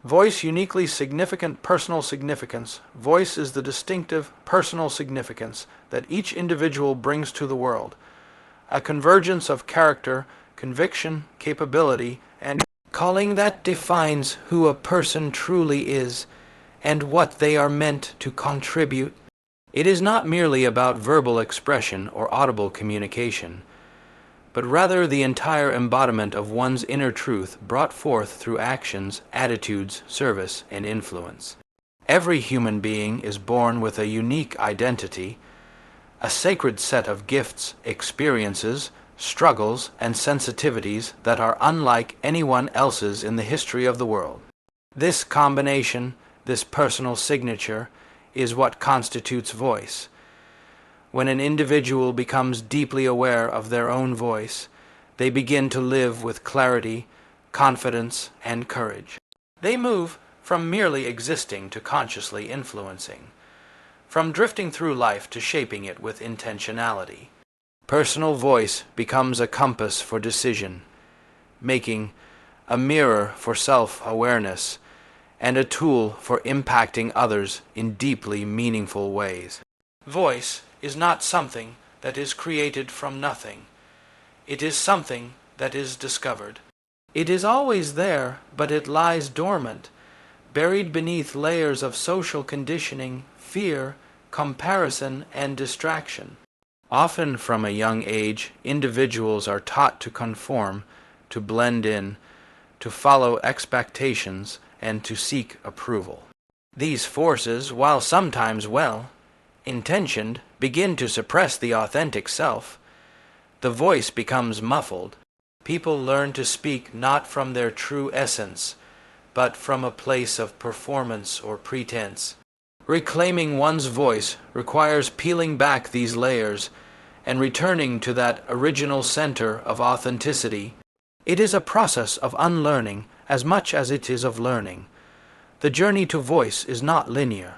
Voice uniquely significant personal significance. Voice is the distinctive personal significance that each individual brings to the world. A convergence of character, conviction, capability, and calling that defines who a person truly is and what they are meant to contribute. It is not merely about verbal expression or audible communication, but rather the entire embodiment of one's inner truth brought forth through actions, attitudes, service, and influence. Every human being is born with a unique identity, a sacred set of gifts, experiences, struggles, and sensitivities that are unlike anyone else's in the history of the world. This combination, this personal signature, is what constitutes voice. When an individual becomes deeply aware of their own voice, they begin to live with clarity, confidence, and courage. They move from merely existing to consciously influencing, from drifting through life to shaping it with intentionality. Personal voice becomes a compass for decision making, a mirror for self-awareness, and a tool for impacting others in deeply meaningful ways. Voice is not something that is created from nothing. It is something that is discovered. It is always there, but it lies dormant, buried beneath layers of social conditioning, fear, comparison, and distraction. Often from a young age, individuals are taught to conform, to blend in, to follow expectations, and to seek approval. These forces, while sometimes well-intentioned, begin to suppress the authentic self. The voice becomes muffled. People learn to speak not from their true essence, but from a place of performance or pretense. Reclaiming one's voice requires peeling back these layers and returning to that original center of authenticity. It is a process of unlearning as much as it is of learning. The journey to voice is not linear.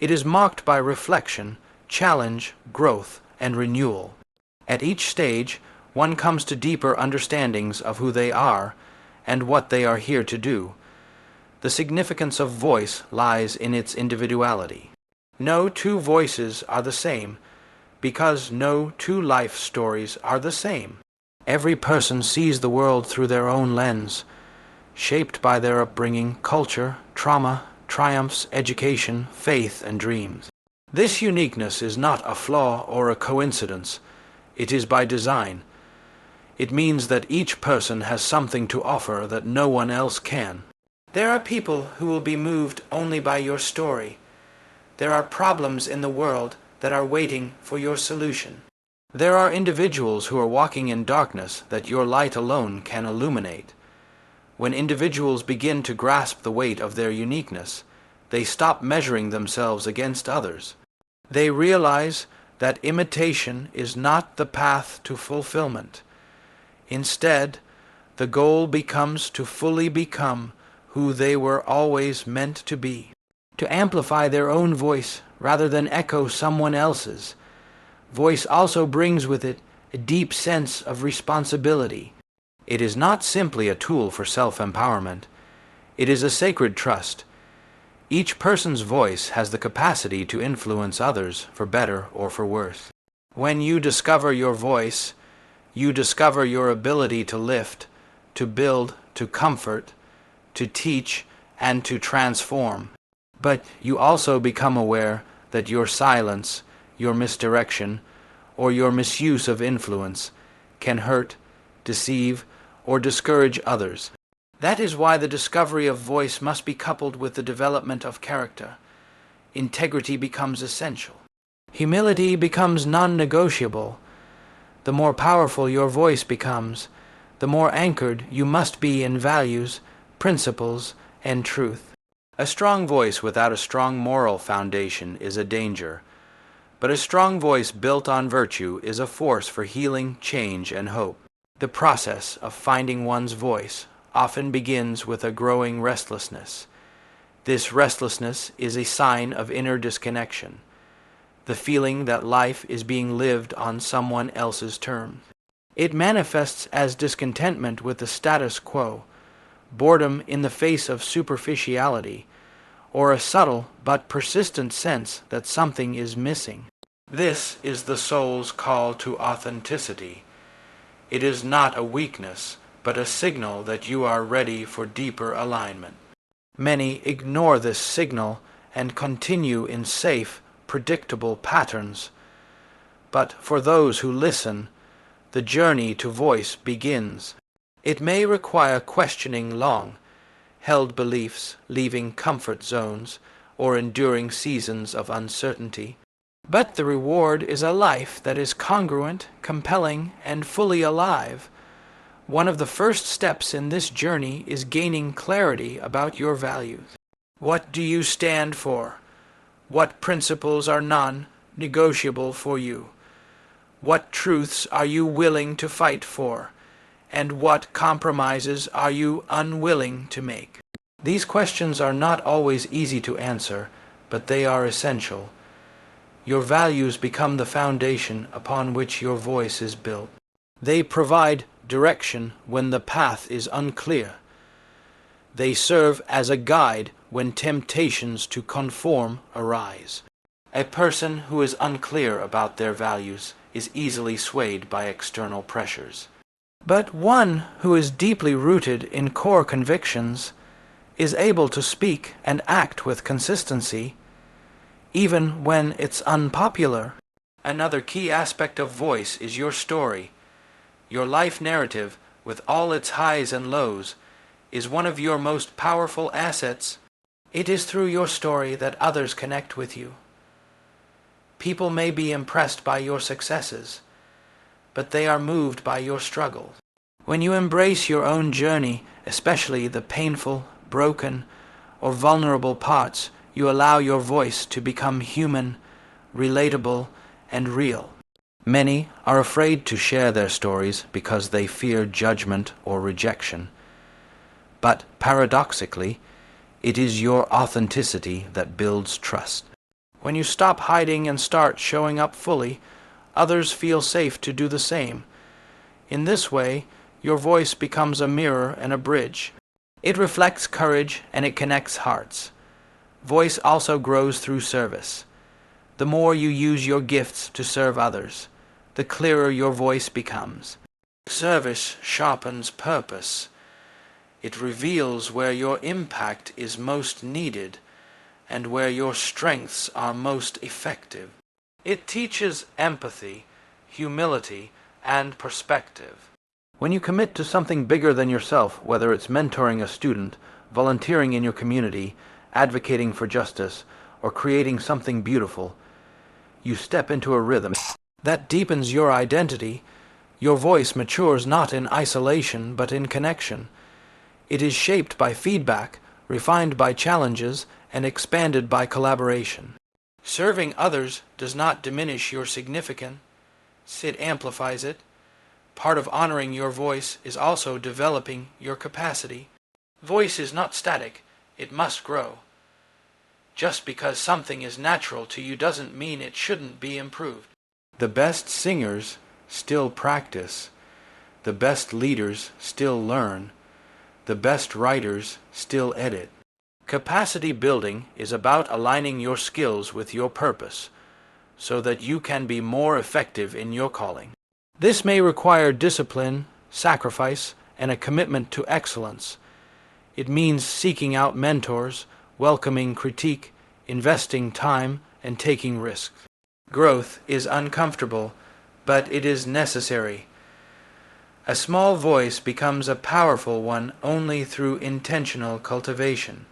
It is marked by reflection, challenge, growth, and renewal. At each stage, one comes to deeper understandings of who they are and what they are here to do. The significance of voice lies in its individuality. No two voices are the same, because no two life stories are the same. Every person sees the world through their own lens, shaped by their upbringing, culture, trauma, triumphs, education, faith, and dreams. This uniqueness is not a flaw or a coincidence. It is by design. It means that each person has something to offer that no one else can. There are people who will be moved only by your story. There are problems in the world that are waiting for your solution. There are individuals who are walking in darkness that your light alone can illuminate. When individuals begin to grasp the weight of their uniqueness, they stop measuring themselves against others. They realize that imitation is not the path to fulfillment. Instead, the goal becomes to fully become who they were always meant to be, to amplify their own voice rather than echo someone else's. Voice also brings with it a deep sense of responsibility. It is not simply a tool for self-empowerment. It is a sacred trust. Each person's voice has the capacity to influence others for better or for worse. When you discover your voice, you discover your ability to lift, to build, to comfort, to teach, and to transform. But you also become aware that your silence, your misdirection, or your misuse of influence can hurt, deceive, or discourage others. That is why the discovery of voice must be coupled with the development of character. Integrity becomes essential. Humility becomes non-negotiable. The more powerful your voice becomes, the more anchored you must be in values, principles, and truth. A strong voice without a strong moral foundation is a danger, but a strong voice built on virtue is a force for healing, change, and hope. The process of finding one's voice often begins with a growing restlessness. This restlessness is a sign of inner disconnection, the feeling that life is being lived on someone else's terms. It manifests as discontentment with the status quo, boredom in the face of superficiality, or a subtle but persistent sense that something is missing. This is the soul's call to authenticity. It is not a weakness, but a signal that you are ready for deeper alignment. Many ignore this signal and continue in safe, predictable patterns. But for those who listen, the journey to voice begins. It may require questioning long-held beliefs, leaving comfort zones, or enduring seasons of uncertainty. But the reward is a life that is congruent, compelling, and fully alive. One of the first steps in this journey is gaining clarity about your values. What do you stand for? What principles are non-negotiable for you? What truths are you willing to fight for? And what compromises are you unwilling to make? These questions are not always easy to answer, but they are essential. Your values become the foundation upon which your voice is built. They provide direction when the path is unclear. They serve as a guide when temptations to conform arise. A person who is unclear about their values is easily swayed by external pressures. But one who is deeply rooted in core convictions is able to speak and act with consistency, even when it's unpopular. Another key aspect of voice is your story. Your life narrative, with all its highs and lows, is one of your most powerful assets. It is through your story that others connect with you. People may be impressed by your successes, but they are moved by your struggles. When you embrace your own journey, especially the painful, broken, or vulnerable parts, you allow your voice to become human, relatable, and real. Many are afraid to share their stories because they fear judgment or rejection. But paradoxically, it is your authenticity that builds trust. When you stop hiding and start showing up fully, others feel safe to do the same. In this way, your voice becomes a mirror and a bridge. It reflects courage and it connects hearts. Voice also grows through service. The more you use your gifts to serve others, the clearer your voice becomes. Service sharpens purpose. It reveals where your impact is most needed and where your strengths are most effective. It teaches empathy, humility, and perspective. When you commit to something bigger than yourself, whether it's mentoring a student, volunteering in your community, advocating for justice, or creating something beautiful, you step into a rhythm that deepens your identity. Your voice matures not in isolation but in connection. It is shaped by feedback, refined by challenges, and expanded by collaboration. Serving others does not diminish your significance, it amplifies it. Part of honoring your voice is also developing your capacity. Voice is not static, it must grow. Just because something is natural to you doesn't mean it shouldn't be improved. The best singers still practice. The best leaders still learn. The best writers still edit. Capacity building is about aligning your skills with your purpose so that you can be more effective in your calling. This may require discipline, sacrifice, and a commitment to excellence. It means seeking out mentors, welcoming critique, investing time, and taking risks. Growth is uncomfortable, but it is necessary. A small voice becomes a powerful one only through intentional cultivation.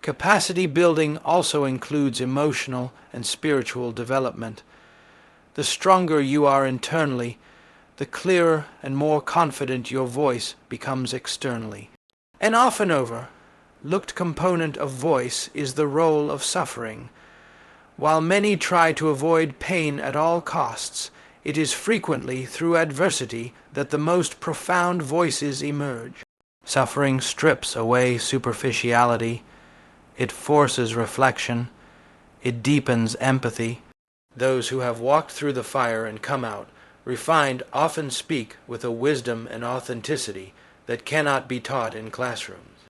Capacity building also includes emotional and spiritual development. The stronger you are internally, the clearer and more confident your voice becomes externally. An often overlooked component of voice is the role of suffering. While many try to avoid pain at all costs, it is frequently through adversity that the most profound voices emerge. Suffering strips away superficiality. It forces reflection. It deepens empathy. Those who have walked through the fire and come out refined often speak with a wisdom and authenticity that cannot be taught in classrooms.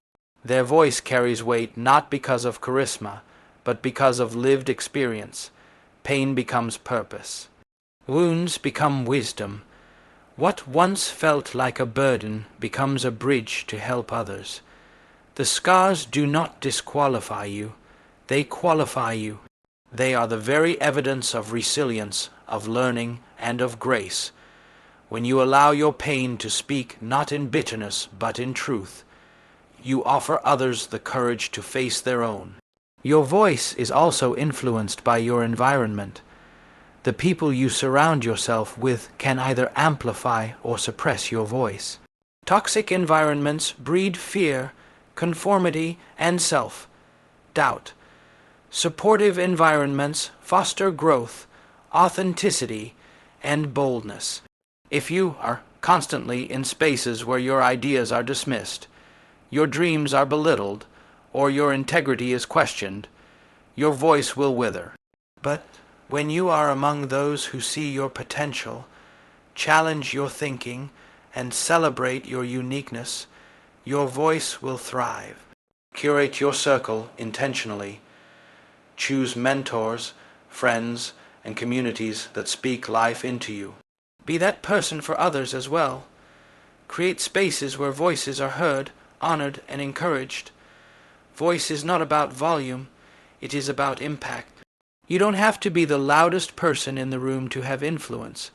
Their voice carries weight not because of charisma, but because of lived experience. Pain becomes purpose. Wounds become wisdom. What once felt like a burden becomes a bridge to help others. The scars do not disqualify you. They qualify you. They are the very evidence of resilience, of learning, and of grace. When you allow your pain to speak not in bitterness but in truth, you offer others the courage to face their own. Your voice is also influenced by your environment. The people you surround yourself with can either amplify or suppress your voice. Toxic environments breed fear, conformity, and self-doubt. Supportive environments foster growth, authenticity, and boldness. If you are constantly in spaces where your ideas are dismissed, your dreams are belittled, or your integrity is questioned, your voice will wither. But when you are among those who see your potential, challenge your thinking, and celebrate your uniqueness, your voice will thrive. Curate your circle intentionally. Choose mentors, friends, and communities that speak life into you. Be that person for others as well. Create spaces where voices are heard, honored, and encouraged. Voice is not about volume, it is about impact. You don't have to be the loudest person in the room to have influence.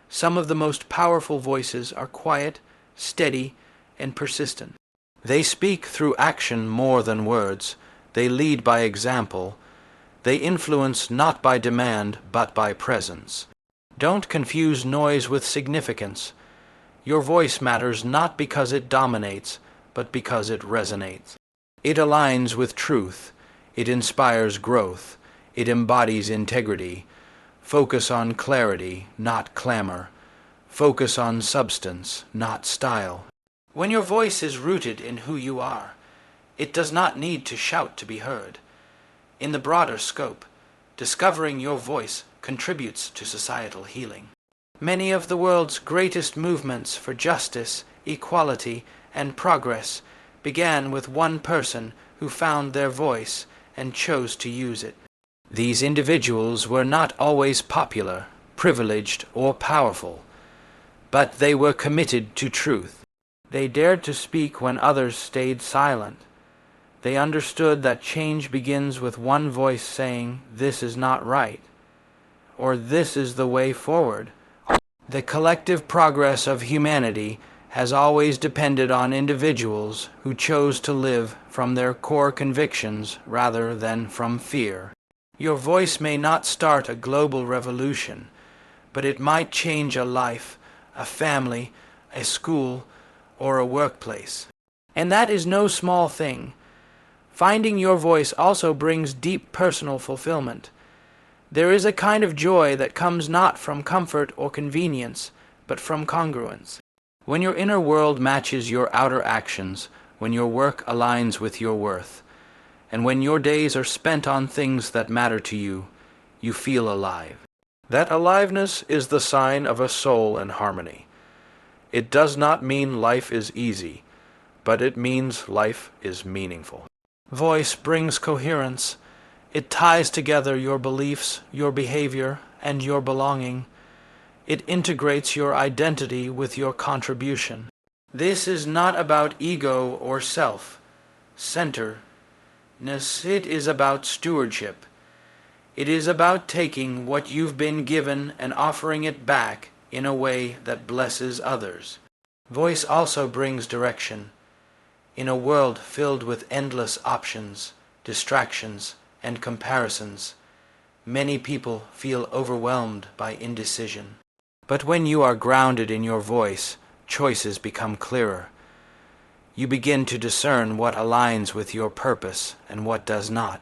Some of the most powerful voices are quiet, steady, and persistent. They speak through action more than words. They lead by example. They influence not by demand, but by presence. Don't confuse noise with significance. Your voice matters not because it dominates, but because it resonates. It aligns with truth. It inspires growth. It embodies integrity. Focus on clarity, not clamor. Focus on substance, not style. When your voice is rooted in who you are, it does not need to shout to be heard. In the broader scope, discovering your voice contributes to societal healing. Many of the world's greatest movements for justice, equality, and progress began with one person who found their voice and chose to use it. These individuals were not always popular, privileged, or powerful, but they were committed to truth. They dared to speak when others stayed silent. They understood that change begins with one voice saying, "This is not right," or "This is the way forward." The collective progress of humanity has always depended on individuals who chose to live from their core convictions rather than from fear. Your voice may not start a global revolution, but it might change a life, a family, a school, or a workplace. And that is no small thing. Finding your voice also brings deep personal fulfillment. There is a kind of joy that comes not from comfort or convenience, but from congruence. When your inner world matches your outer actions, when your work aligns with your worth, and when your days are spent on things that matter to you, you feel alive. That aliveness is the sign of a soul in harmony. It does not mean life is easy, but it means life is meaningful. Voice brings coherence. It ties together your beliefs, your behavior, and your belonging. It integrates your identity with your contribution. This is not about ego or self-centeredness. It is about stewardship. It is about taking what you've been given and offering it back in a way that blesses others. Voice also brings direction. In a world filled with endless options, distractions, and comparisons, many people feel overwhelmed by indecision. But when you are grounded in your voice, choices become clearer. You begin to discern what aligns with your purpose and what does not.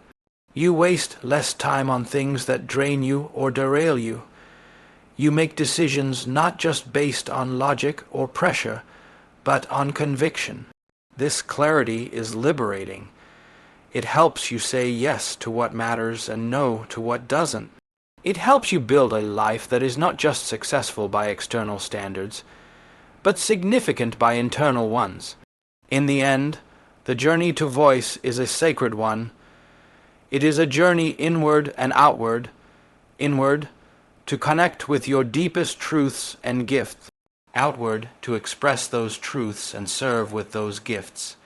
You waste less time on things that drain you or derail you. You make decisions not just based on logic or pressure, but on conviction. This clarity is liberating. It helps you say yes to what matters and no to what doesn't. It helps you build a life that is not just successful by external standards, but significant by internal ones. In the end, The journey to voice is a sacred one. It is a journey inward and outward. Inward, to connect with your deepest truths and gifts. Outward, to express those truths and serve with those gifts.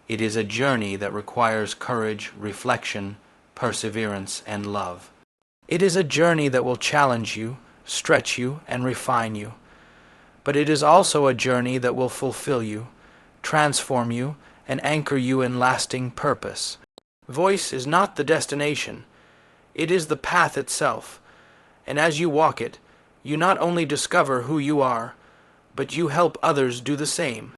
It is a journey that requires courage, reflection, perseverance, and love. It is a journey that will challenge you, stretch you, and refine you. But it is also a journey that will fulfill you, transform you, and anchor you in lasting purpose. Voice is not the destination. It is the path itself. And as you walk it, you not only discover who you are, but you help others do the same.